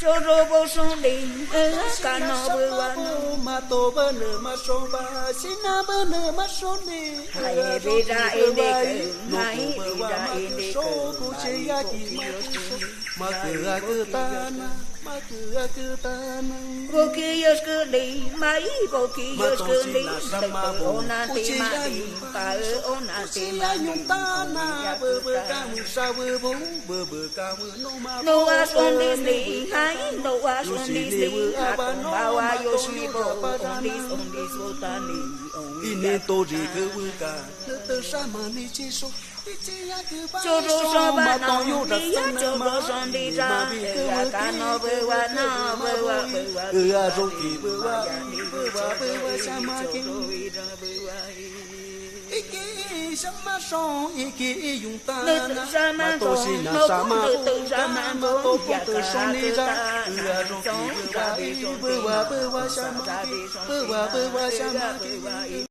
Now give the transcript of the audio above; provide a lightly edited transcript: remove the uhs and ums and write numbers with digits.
cho rô bô sông đi cả nó bơ wa nó mà tô bơ nở mà sông ba xin na bơ nở mà sông đi hay bê ra in đi hay bê ra in đi sông cô chơi ya gì mà cứ ta na mà cứ ta na vô kia yos cứ đi mấy vô kia yos cứ đi ôn na ti ma đi pa ôn na ti ma nhung ta na bơ bơ ca mưa sa bơ bố bơ bơ ca mưa no a son đi hay no a son đi akong bawa yoshi bo on this botani ine to ri cứ bơ ca tơ sa mà ni chi so cho rô so ba nó đi cho rô son đi ra cả nó bơ wa rô kỳ bơ wa sa ma kinh iki sama so iki yung ta na to si na sama tự ra mà to tự son đi ra rô kỳ bơ wa sa ma bơ wa sa ma